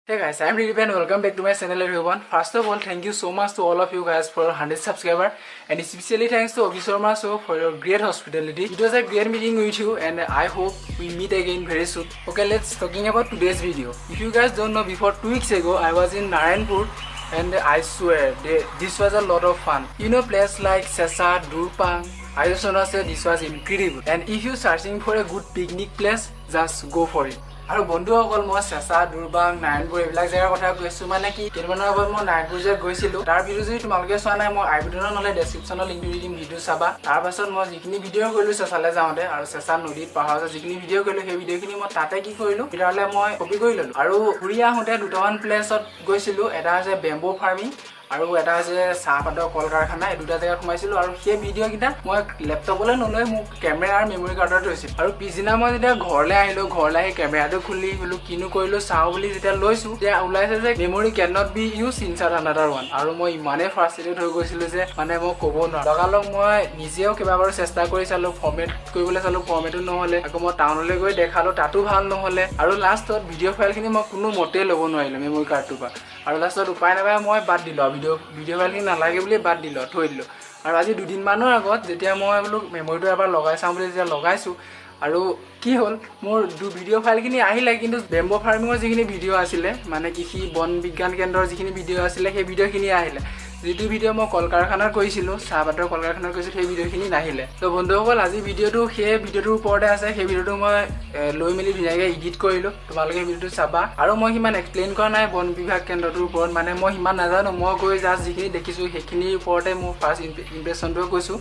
Hey guys, I'm Ridip and welcome back to my channel everyone. First of all, thank you so much to all of you guys for 100 subscribers and especially thanks to Abhi Sharma Show for your great hospitality. It was a great meeting with you and I hope we meet again very soon. Okay, let's talking about today's video. If you guys don't know, before 2 weeks ago I was in Narayanpur and I swear this was a lot of fun. You know, places like Sesa, Durpang, I just wanna say this was incredible. And if you're searching for a good picnic place, just go for it. আৰু বন্ধুসকল মই চেঁচা দুৰবাং নাৰায়ণপুৰ এইবিলাক জেগাৰ কথা কৈছো মানে কি কেইদিনমানৰ আগত মই নাৰায়ণপুৰ যে গৈছিলো তাৰ ভিডিঅ যদি তোমালোকে চোৱা নাই মই আই ভিডিঅ নহলে ডেসক্ৰিপচনত লিংক দি দিম ভিডিঅ চাবা তাৰ পাছত মই যিখিনি ভিডিঅ কৰিলো চেঁচালে যাওঁতে আৰু চেঁচা নদীত পাহাৰত যিখিনি ভিডিঅ কৰিলো সেই ভিডিঅখিনি মই তাতে কি কৰিলো ভিডিঅলে মই কপি কৰি ললো আৰু ঘূৰি আহোঁতে দুটামান প্লেছত গৈছিলো এটা আছে বেম্বো ফাৰ্মিং আৰু এটা আছে চাহপাতৰ কল কাৰখানা এই দুটা জায়গা ঘুমাইছিলো আৰু সেই ভিডিঅ কিটা মই ল্যাপটপলৈ নলৈ মোক কেমেৰা আৰু মেমৰি কাৰ্ডত থৈছিল আৰু পিছদিনা মই যেতিয়া ঘৰলৈ আহিলো ঘৰলৈ আহি কেমেৰাটো খুলি বলো কিনো কৰিলো চাও বুলি যেতিয়া লৈছো তেতিয়া ওলাইছে যে memory can not be use inside another one আৰু মই ইমানে ফ্ৰাষ্ট্ৰেটেড হৈ গৈছিলো যে মানে মই ক'ব নোৱাৰো লগালগ মই নিজেও কেইবাবাৰো চেষ্টা কৰি চালো ফৰ্মেট কৰিবলৈ চালো ফৰ্মেটো নহলে আকৌ মই টাউনলৈ গৈ দেখালো তাতো ভাল নহলে আৰু লাষ্টত ভিডিঅ ফাইলখিনি মই কোনো মতে ল'ব নোৱাৰিলো মেমৰি কাৰ্ডটো পৰা আৰু লাষ্টত উপায় নাপাই মই বাদ দিলো ভিডিঅ ফাইলখিনি নালাগে বুলি বাদ দিলো থৈ দিলো আৰু আজি দুদিনমানৰ আগত যেতিয়া মই বোলো মেমৰিটো এবাৰ লগাই চাম বুলি যেতিয়া লগাইছো আৰু কি হল মোৰ ভিডিঅ ফাইলখিনি আহিলে কিন্তু বেম্বো ফাৰ্মিঙৰ যিখিনি ভিডিঅ আছিলে মানে কৃষি বন বিজ্ঞান কেন্দ্ৰৰ যিখিনি ভিডিঅ আছিলে সেই ভিডিঅখিনি আহিলে যিটো ভিডিঅ মই কল কাৰখানাৰ কৈছিলো চাহপাতৰ কল কাৰখানাৰ কৈছিলো সেই ভিডিঅখিনি নাহিলে তো বন্ধুসকল আজি ভিডিঅটো সেই ভিডিঅটোৰ ওপৰতে আছে সেই ভিডিঅটো মই লৈ মেলি ধুনীয়াকৈ এডিট কৰিলো তোমালোকে ভিডিঅটো চাবা আৰু মই সিমান এক্সপ্লেইন কৰা নাই বন বিভাগ কেন্দ্ৰটোৰ ওপৰত মানে মই সিমান নাজানো মই গৈ জাষ্ট যিখিনি দেখিছো সেইখিনিৰ ওপৰতে মোৰ ফাৰ্ষ্ট ইমপ্ৰেছনটো কৈছো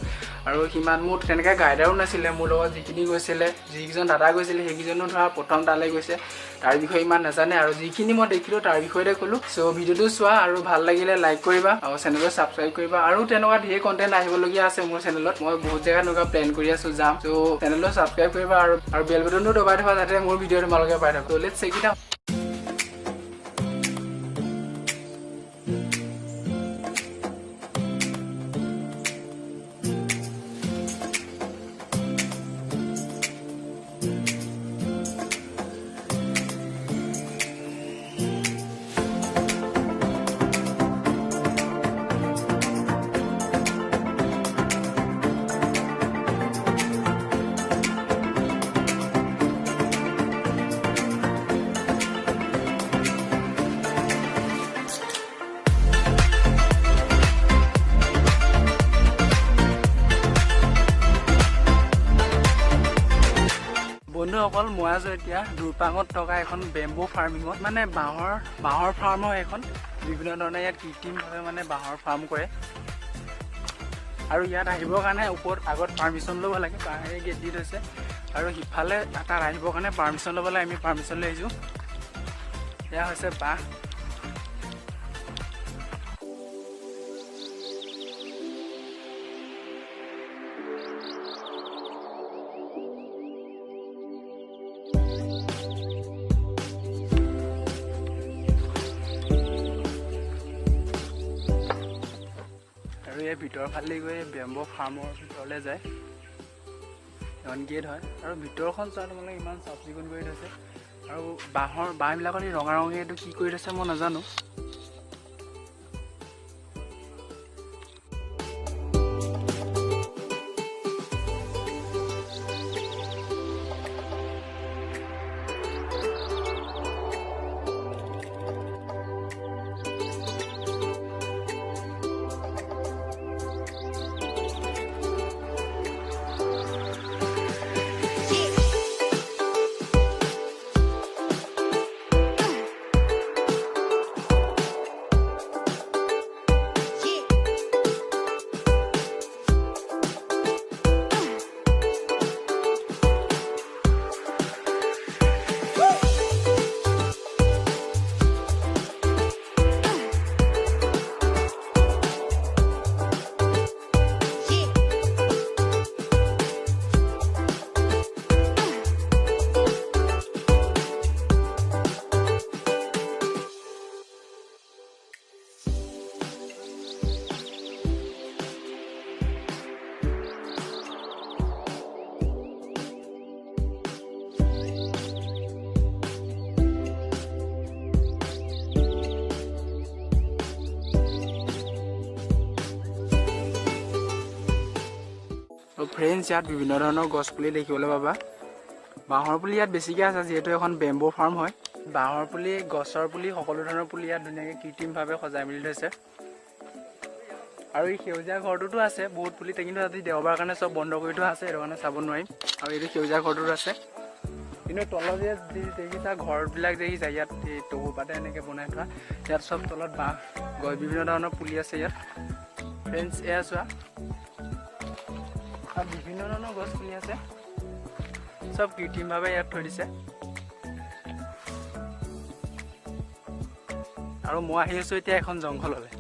আৰু সিমান মোৰ তেনেকৈ গাইডাৰো নাছিলে মোৰ লগত যিখিনি গৈছিলে যিকেইজন দাদা গৈছিলে সেইকেইজনো ধৰা প্ৰথম তালৈ গৈছে তাৰ বিষয়ে ইমান নাজানে আৰু যিখিনি মই দেখিলো তাৰ বিষয়ে ক'লো সো ভিডিঅটো চোৱা আৰু ভাল লাগিলে লাইক কৰিবা আৰু চেনেলটো সাবস্ক্ৰাইব কৰিবা আৰু তেনেকুৱা ঢেৰ কন্টেন্ট আহিবলগীয়া আছে মোৰ চেনেলত মই বহুত জেগা নগা প্ল্যান কৰি আছো যাম সো চেনেলটো সাবস্ক্ৰাইব কৰিবা আৰু বেল বাটনটো দবাই থবা যাতে মোৰ ভিডিঅ তোমালোকে পাই থাকক লেটস চেক ইট আউট বন্ধুসকল মই আছো এতিয়া দুৰপাঙত থকা এখন বেম্বো ফাৰ্মিঙত মানে বাঁহৰ ফাৰ্মৰ এখন বিভিন্ন ধৰণে ইয়াত কৃত্ৰিমভাৱে মানে বাঁহৰ ফাৰ্ম কৰে আৰু ইয়াত আহিবৰ কাৰণে ওপৰত আগত পাৰ্মিশ্যন ল'ব লাগে বাঁহেৰে গেট দি থৈছে আৰু সিফালে তাত আহিবৰ কাৰণে পাৰ্মিশ্যন ল'বলৈ আমি পাৰ্মিশ্যন লৈ আহিছোঁ এয়া হৈছে বাঁহ এই ভিতৰ ফালে গৈ বেম্বো ফাৰ্মৰ ভিতৰলৈ যায় এখন গেট হয় আৰু ভিতৰখন চোৱা তোমালোকে ইমান চাফ চিকুণ কৰি থৈছে আৰু বাঁহবিলাকত ৰঙা ৰঙে এইটো কি কৰি থৈছে মই নাজানো ফ্ৰেণ্ডছ ইয়াত বিভিন্ন ধৰণৰ গছ পুলি দেখিবলৈ পাবা বাঁহৰ পুলি ইয়াত বেছিকৈ আছে যিহেতু এখন বেম্বো ফাৰ্ম হয় বাঁহৰ পুলি গছৰ পুলি সকলো ধৰণৰ পুলি ইয়াত ধুনীয়াকৈ কৃত্ৰিমভাৱে সজাই মেলি থৈছে আৰু এই সেউজীয়া ঘৰটোতো আছে বহুত পুলি কিন্তু আজি দেওবাৰ কাৰণে চব বন্ধ কৰি থোৱা আছে সেইটো কাৰণে চাব নোৱাৰিম আৰু এইটো সেউজীয়া ঘৰটোতো আছে কিন্তু তলত যে দেখিছা ঘৰবিলাক দেখিছা ইয়াত এই টকৌ পাতে এনেকৈ বনাই থোৱা ইয়াত চব তলত বাঁহ গছ বিভিন্ন ধৰণৰ পুলি আছে ইয়াত ফ্ৰেণ্ডছ এয়া চোৱা আৰু বিভিন্ন ধৰণৰ গছ পুলি আছে চব কৃত্ৰিমভাৱে ইয়াত থৈ দিছে আৰু মই আহি আছোঁ এতিয়া এখন জংঘললৈ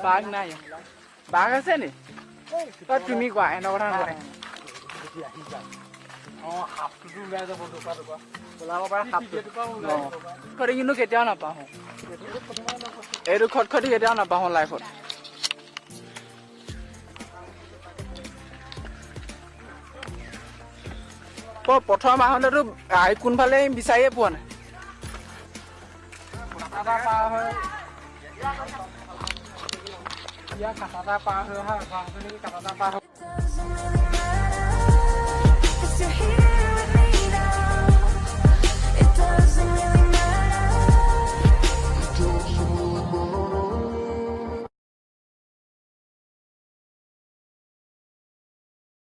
বাঘ নাই বাঘ আছে নি তুমি কোৱা এনে কথা নহয় খটখটি কিন্তু কেতিয়াও নাপাওঁ এইটো খটখটি কেতিয়াও নাপাওঁ লাইফত প্ৰথম আহোঁতেতো কোনফালে বিচাৰিয়ে পোৱা নাই কাটাটা পাৰ হৈ অহা কাটাটা পাৰ